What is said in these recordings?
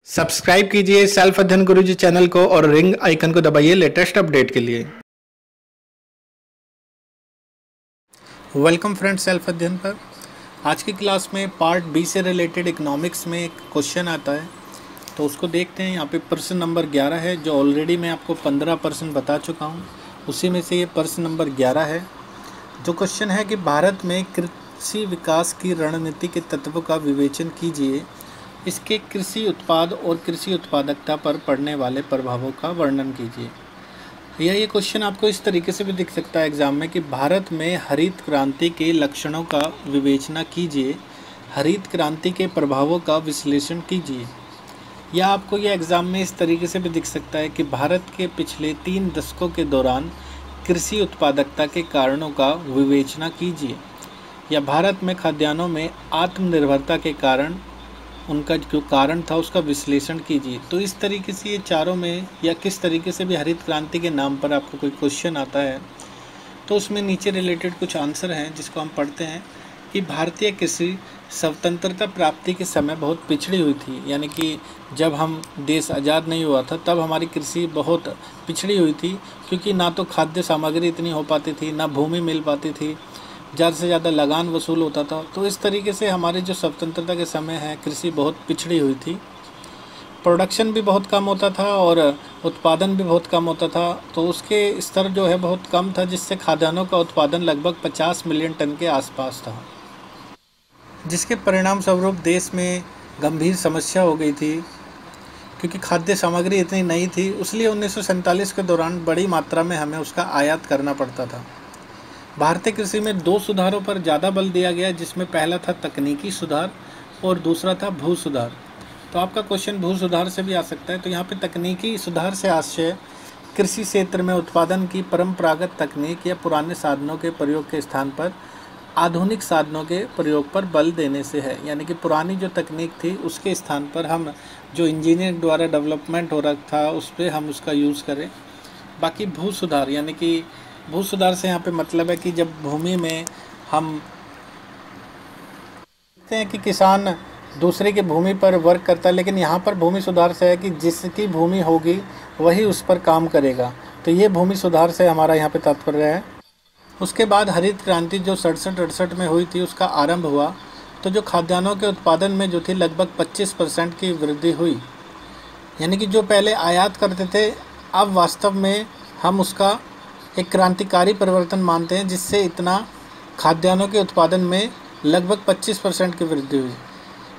Subscribe कीजिए self अध्ययन गुरुजी channel को और रिंग आइकन को दबाइए लेटेस्ट अपडेट के लिए। वेलकम फ्रेंड्स सेल्फ अध्ययन पर। आज की क्लास में पार्ट बी से रिलेटेड इकोनॉमिक्स में एक क्वेश्चन आता है, तो उसको देखते हैं। यहाँ पे प्रश्न नंबर 11 है, जो ऑलरेडी मैं आपको 15% बता चुका हूँ, उसी में से ये प्रश्न नंबर 11 है। जो क्वेश्चन है कि भारत में कृषि विकास की रणनीति के तत्वों का विवेचन कीजिए, इसके कृषि उत्पाद और कृषि उत्पादकता पर पड़ने वाले प्रभावों का वर्णन कीजिए। ये क्वेश्चन आपको इस तरीके से भी दिख सकता है एग्जाम में कि भारत में हरित क्रांति के लक्षणों का विवेचना कीजिए, हरित क्रांति के प्रभावों का विश्लेषण कीजिए। या आपको ये एग्ज़ाम में इस तरीके से भी दिख सकता है कि भारत के पिछले 3 दशकों के दौरान कृषि उत्पादकता के कारणों का विवेचना कीजिए, या भारत में खाद्यान्नों में आत्मनिर्भरता के कारण उनका जो कारण था उसका विश्लेषण कीजिए। तो इस तरीके से ये चारों में, या किस तरीके से भी हरित क्रांति के नाम पर आपको कोई क्वेश्चन आता है तो उसमें नीचे रिलेटेड कुछ आंसर हैं जिसको हम पढ़ते हैं कि भारतीय कृषि स्वतंत्रता प्राप्ति के समय बहुत पिछड़ी हुई थी। यानी कि जब हम देश आज़ाद नहीं हुआ था तब हमारी कृषि बहुत पिछड़ी हुई थी, क्योंकि ना तो खाद्य सामग्री इतनी हो पाती थी, ना भूमि मिल पाती थी, ज़्यादा से ज़्यादा लगान वसूल होता था। तो इस तरीके से हमारे जो स्वतंत्रता के समय है कृषि बहुत पिछड़ी हुई थी। प्रोडक्शन भी बहुत कम होता था और उत्पादन भी बहुत कम होता था, तो उसके स्तर जो है बहुत कम था, जिससे खाद्यान्नों का उत्पादन लगभग 50 मिलियन टन के आसपास था, जिसके परिणाम स्वरूप देश में गंभीर समस्या हो गई थी, क्योंकि खाद्य सामग्री इतनी नहीं थी। इसलिए 1947 के दौरान बड़ी मात्रा में हमें उसका आयात करना पड़ता था। भारतीय कृषि में 2 सुधारों पर ज़्यादा बल दिया गया, जिसमें पहला था तकनीकी सुधार और दूसरा था भू सुधार। तो आपका क्वेश्चन भू सुधार से भी आ सकता है। तो यहाँ पे तकनीकी सुधार से आशय कृषि क्षेत्र में उत्पादन की परंपरागत तकनीक या पुराने साधनों के प्रयोग के स्थान पर आधुनिक साधनों के प्रयोग पर बल देने से है। यानी कि पुरानी जो तकनीक थी उसके स्थान पर हम जो इंजीनियर द्वारा डेवलपमेंट हो रहा था उस पर हम उसका यूज़ करें। बाकी भू सुधार, यानी कि भू सुधार से यहाँ पे मतलब है कि जब भूमि में हम देखते हैं कि किसान दूसरे की भूमि पर वर्क करता है, लेकिन यहाँ पर भूमि सुधार से है कि जिसकी भूमि होगी वही उस पर काम करेगा। तो ये भूमि सुधार से हमारा यहाँ पे तात्पर्य है। उसके बाद हरित क्रांति जो 67-68 में हुई थी उसका आरंभ हुआ, तो जो खाद्यान्नों के उत्पादन में जो थी लगभग 25% की वृद्धि हुई। यानी कि जो पहले आयात करते थे अब वास्तव में हम उसका एक क्रांतिकारी परिवर्तन मानते हैं, जिससे इतना खाद्यान्नों के उत्पादन में लगभग 25% की वृद्धि हुई।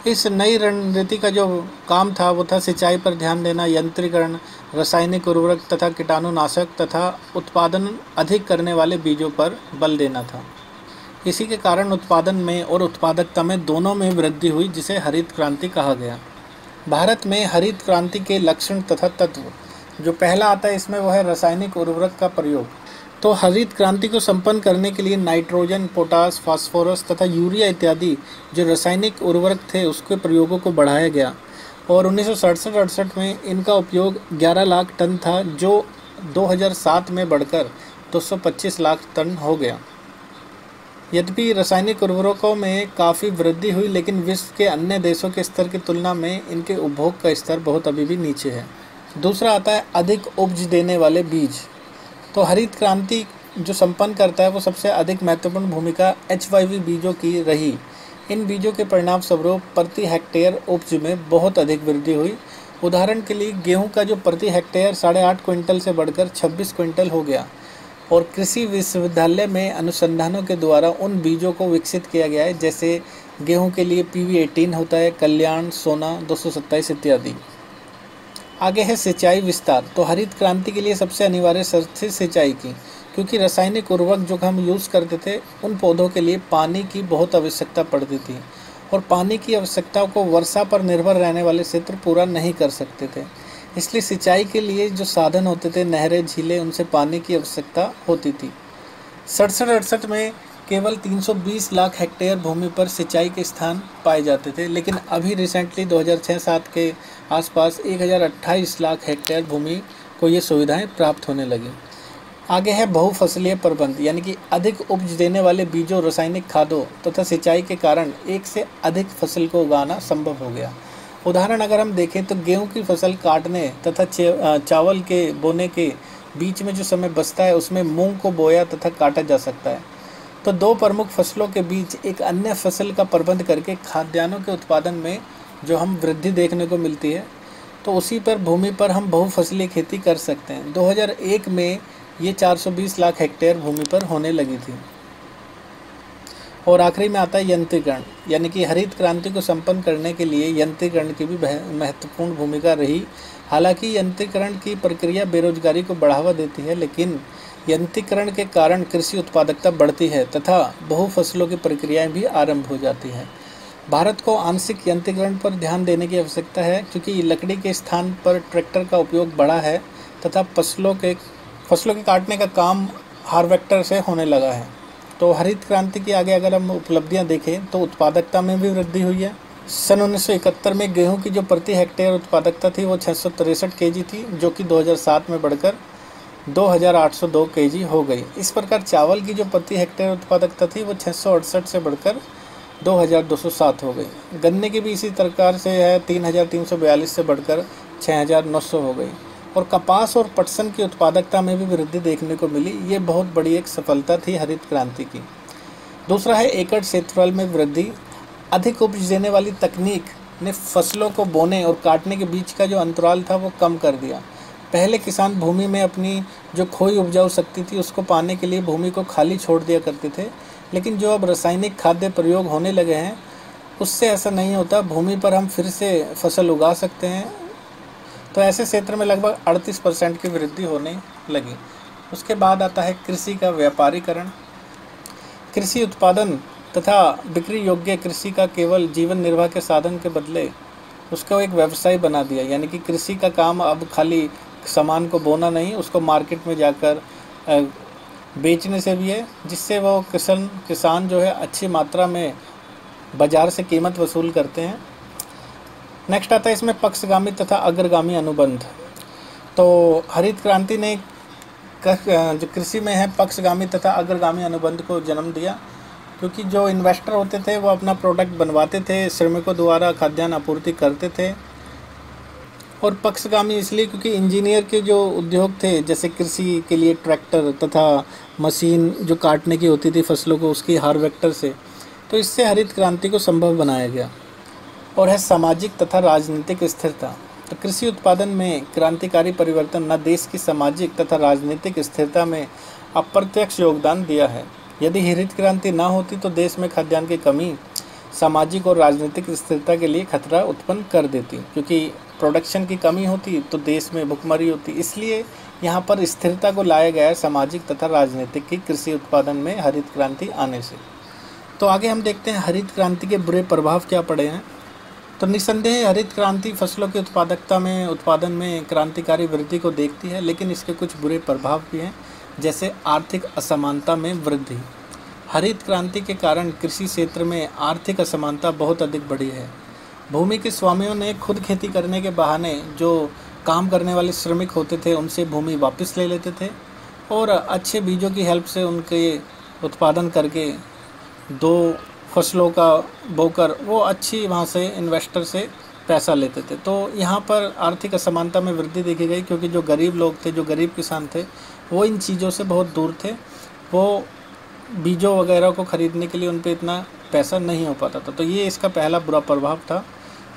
इस नई रणनीति का जो काम था वो था सिंचाई पर ध्यान देना, यंत्रीकरण, रासायनिक उर्वरक तथा कीटाणुनाशक तथा उत्पादन अधिक करने वाले बीजों पर बल देना था। इसी के कारण उत्पादन में और उत्पादकता में दोनों में वृद्धि हुई, जिसे हरित क्रांति कहा गया। भारत में हरित क्रांति के लक्षण तथा तत्व, जो पहला आता है इसमें वो है रासायनिक उर्वरक का प्रयोग। तो हरित क्रांति को संपन्न करने के लिए नाइट्रोजन, पोटास, फास्फोरस तथा यूरिया इत्यादि जो रासायनिक उर्वरक थे उसके प्रयोगों को बढ़ाया गया, और 1967-68 में इनका उपयोग 11 लाख टन था, जो 2007 में बढ़कर 225 लाख टन हो गया। यद्यपि रासायनिक उर्वरकों में काफ़ी वृद्धि हुई, लेकिन विश्व के अन्य देशों के स्तर की तुलना में इनके उपभोग का स्तर बहुत अभी भी नीचे है। दूसरा आता है अधिक उपज देने वाले बीज। तो हरित क्रांति जो संपन्न करता है वो सबसे अधिक महत्वपूर्ण भूमिका HYV बीजों की रही। इन बीजों के परिणाम स्वरूप प्रति हेक्टेयर उपज में बहुत अधिक वृद्धि हुई। उदाहरण के लिए गेहूं का जो प्रति हेक्टेयर 8.5 क्विंटल से बढ़कर 26 क्विंटल हो गया, और कृषि विश्वविद्यालय में अनुसंधानों के द्वारा उन बीजों को विकसित किया गया है, जैसे गेहूँ के लिए PV18 होता है, कल्याण, सोना 227 इत्यादि। आगे है सिंचाई विस्तार। तो हरित क्रांति के लिए सबसे अनिवार्य शर्त थी सिंचाई की, क्योंकि रासायनिक उर्वरक जो हम यूज़ करते थे उन पौधों के लिए पानी की बहुत आवश्यकता पड़ती थी, और पानी की आवश्यकताओं को वर्षा पर निर्भर रहने वाले क्षेत्र पूरा नहीं कर सकते थे। इसलिए सिंचाई के लिए जो साधन होते थे, नहरें, झीलें, उनसे पानी की आवश्यकता होती थी। 67-68 में केवल 320 लाख हेक्टेयर भूमि पर सिंचाई के स्थान पाए जाते थे, लेकिन अभी रिसेंटली 2006-07 के आसपास 1028 लाख हेक्टेयर भूमि को ये सुविधाएं प्राप्त होने लगी। आगे है बहुफसलीय प्रबंध, यानी कि अधिक उपज देने वाले बीजों, रासायनिक खादों तथा सिंचाई के कारण एक से अधिक फसल को उगाना संभव हो गया। उदाहरण अगर हम देखें तो गेहूं की फसल काटने तथा चावल के बोने के बीच में जो समय बचता है उसमें मूंग को बोया तथा काटा जा सकता है। तो दो प्रमुख फसलों के बीच एक अन्य फसल का प्रबंध करके खाद्यान्नों के उत्पादन में जो हम वृद्धि देखने को मिलती है, तो उसी पर भूमि पर हम बहुफसलीय खेती कर सकते हैं। 2001 में ये 420 लाख हेक्टेयर भूमि पर होने लगी थी। और आखिरी में आता है यंत्रीकरण, यानी कि हरित क्रांति को संपन्न करने के लिए यंत्रीकरण की भी महत्वपूर्ण भूमिका रही। हालांकि यंत्रीकरण की प्रक्रिया बेरोजगारी को बढ़ावा देती है, लेकिन यंत्रीकरण के कारण कृषि उत्पादकता बढ़ती है तथा बहुफसलों की प्रक्रियाएं भी आरंभ हो जाती हैं। भारत को आंशिक यंत्रीकरण पर ध्यान देने की आवश्यकता है, क्योंकि लकड़ी के स्थान पर ट्रैक्टर का उपयोग बढ़ा है तथा फसलों के काटने का काम हार्वेस्टर से होने लगा है। तो हरित क्रांति की आगे अगर हम उपलब्धियां देखें तो उत्पादकता में भी वृद्धि हुई है। सन 1971 में गेहूं की जो प्रति हेक्टेयर उत्पादकता थी वो 663 केजी थी, जो कि 2007 में बढ़कर 2802 केजी हो गई। इस प्रकार चावल की जो प्रति हेक्टेयर उत्पादकता थी वो 668 से बढ़कर 2207 हो गई। गन्ने की भी इसी प्रकार से है, 3342 से बढ़कर 6900 हो गई। और कपास और पटसन की उत्पादकता में भी वृद्धि देखने को मिली। ये बहुत बड़ी एक सफलता थी हरित क्रांति की। दूसरा है एकड़ क्षेत्रफल में वृद्धि। अधिक उपज देने वाली तकनीक ने फसलों को बोने और काटने के बीच का जो अंतराल था वो कम कर दिया। पहले किसान भूमि में अपनी जो खोई उपजाऊ शक्ति थी उसको पाने के लिए भूमि को खाली छोड़ दिया करते थे, लेकिन जो अब रासायनिक खाद्य प्रयोग होने लगे हैं उससे ऐसा नहीं होता। भूमि पर हम फिर से फसल उगा सकते हैं। तो ऐसे क्षेत्र में लगभग 38% की वृद्धि होने लगी। उसके बाद आता है कृषि का व्यापारीकरण। कृषि उत्पादन तथा बिक्री योग्य कृषि का केवल जीवन निर्वाह के साधन के बदले उसको एक व्यवसाय बना दिया, यानी कि कृषि का काम अब खाली सामान को बोना नहीं, उसको मार्केट में जाकर बेचने से भी है, जिससे वो किसान जो है अच्छी मात्रा में बाज़ार से कीमत वसूल करते हैं। नेक्स्ट आता है इसमें पक्षगामी तथा अग्रगामी अनुबंध। तो हरित क्रांति ने जो कृषि में है पक्षगामी तथा अग्रगामी अनुबंध को जन्म दिया, क्योंकि जो इन्वेस्टर होते थे वो अपना प्रोडक्ट बनवाते थे, श्रमिकों द्वारा खाद्यान्न आपूर्ति करते थे। और पक्षगामी इसलिए क्योंकि इंजीनियर के जो उद्योग थे, जैसे कृषि के लिए ट्रैक्टर तथा मशीन जो काटने की होती थी फसलों को उसकी हार्वेस्टर से, तो इससे हरित क्रांति को संभव बनाया गया। और है सामाजिक तथा राजनीतिक स्थिरता। तो कृषि उत्पादन में क्रांतिकारी परिवर्तन न देश की सामाजिक तथा राजनीतिक स्थिरता में अप्रत्यक्ष योगदान दिया है। यदि हरित क्रांति न होती तो देश में खाद्यान्न की कमी सामाजिक और राजनीतिक स्थिरता के लिए खतरा उत्पन्न कर देती, क्योंकि प्रोडक्शन की कमी होती तो देश में भुखमरी होती। इसलिए यहाँ पर स्थिरता को लाया गया है सामाजिक तथा राजनीतिक की कृषि उत्पादन में हरित क्रांति आने से। तो आगे हम देखते हैं हरित क्रांति के बुरे प्रभाव क्या पड़े हैं। तो निस्संदेह हरित क्रांति फसलों की उत्पादन में क्रांतिकारी वृद्धि को देखती है, लेकिन इसके कुछ बुरे प्रभाव भी हैं, जैसे आर्थिक असमानता में वृद्धि। हरित क्रांति के कारण कृषि क्षेत्र में आर्थिक असमानता बहुत अधिक बढ़ी है। भूमि के स्वामियों ने खुद खेती करने के बहाने जो काम करने वाले श्रमिक होते थे उनसे भूमि वापस ले लेते थे और अच्छे बीजों की हेल्प से उनके उत्पादन करके दो फसलों का बोकर वो अच्छी वहाँ से इन्वेस्टर से पैसा लेते थे। तो यहाँ पर आर्थिक असमानता में वृद्धि देखी गई, क्योंकि जो गरीब लोग थे, जो गरीब किसान थे, वो इन चीज़ों से बहुत दूर थे। वो बीजों वगैरह को ख़रीदने के लिए उन पर इतना पैसा नहीं हो पाता था। तो ये इसका पहला बुरा प्रभाव था।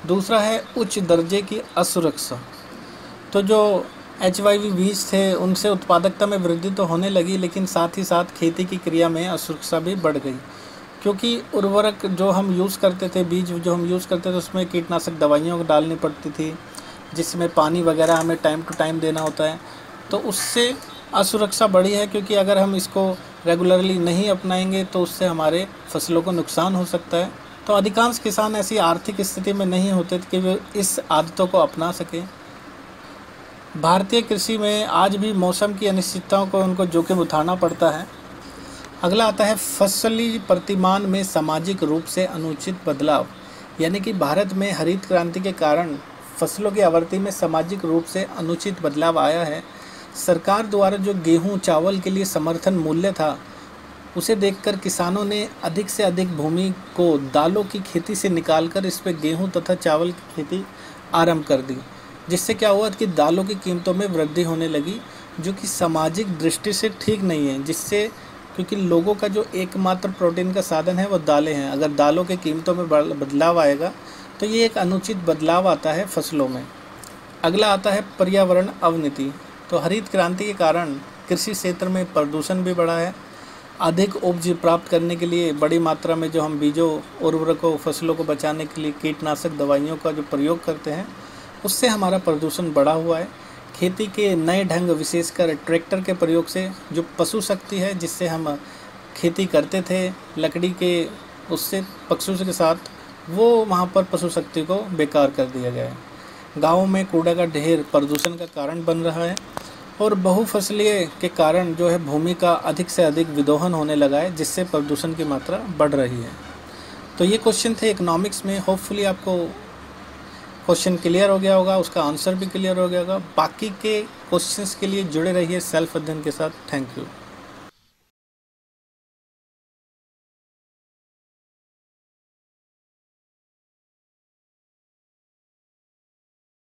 दूसरा है उच्च दर्जे की असुरक्षा। तो जो HYV बीज थे उनसे उत्पादकता में वृद्धि तो होने लगी, लेकिन साथ ही साथ खेती की क्रिया में असुरक्षा भी बढ़ गई, क्योंकि उर्वरक जो हम यूज़ करते थे, बीज जो हम यूज़ करते थे उसमें कीटनाशक दवाइयाँ डालनी पड़ती थी, जिसमें पानी वगैरह हमें टाइम टू टाइम देना होता है। तो उससे असुरक्षा बढ़ी है, क्योंकि अगर हम इसको रेगुलरली नहीं अपनाएंगे तो उससे हमारे फसलों को नुकसान हो सकता है। तो अधिकांश किसान ऐसी आर्थिक स्थिति में नहीं होते कि वे इस आदतों को अपना सकें। भारतीय कृषि में आज भी मौसम की अनिश्चितताओं को उनको जोखिम उठाना पड़ता है। अगला आता है फसली प्रतिमान में सामाजिक रूप से अनुचित बदलाव। यानी कि भारत में हरित क्रांति के कारण फसलों की आवर्ती में सामाजिक रूप से अनुचित बदलाव आया है। सरकार द्वारा जो गेहूं चावल के लिए समर्थन मूल्य था उसे देखकर किसानों ने अधिक से अधिक भूमि को दालों की खेती से निकालकर इस पर गेहूँ तथा चावल की खेती आरंभ कर दी, जिससे क्या हुआ कि दालों की कीमतों में वृद्धि होने लगी, जो कि सामाजिक दृष्टि से ठीक नहीं है। जिससे क्योंकि लोगों का जो एकमात्र प्रोटीन का साधन है वो दालें हैं, अगर दालों की कीमतों में बदलाव आएगा तो ये एक अनुचित बदलाव आता है फसलों में। अगला आता है पर्यावरण अवनति। तो हरित क्रांति के कारण कृषि क्षेत्र में प्रदूषण भी बढ़ा है। अधिक उपज प्राप्त करने के लिए बड़ी मात्रा में जो हम बीजों, उर्वरकों, फसलों को बचाने के लिए कीटनाशक दवाइयों का जो प्रयोग करते हैं, उससे हमारा प्रदूषण बढ़ा हुआ है। खेती के नए ढंग, विशेषकर ट्रैक्टर के प्रयोग से जो पशु शक्ति है जिससे हम खेती करते थे लकड़ी के, उससे पशु के साथ, वो वहाँ पर पशु शक्ति को बेकार कर दिया गया है। गाँवों में कूड़ा का ढेर प्रदूषण का कारण बन रहा है और बहुफसलीय के कारण जो है भूमि का अधिक से अधिक विदोहन होने लगा है, जिससे प्रदूषण की मात्रा बढ़ रही है। तो ये क्वेश्चन थे इकोनॉमिक्स में। होपफुली आपको क्वेश्चन क्लियर हो गया होगा, उसका आंसर भी क्लियर हो गया होगा। बाकी के क्वेश्चंस के लिए जुड़े रहिए सेल्फ अध्ययन के साथ। Thank you.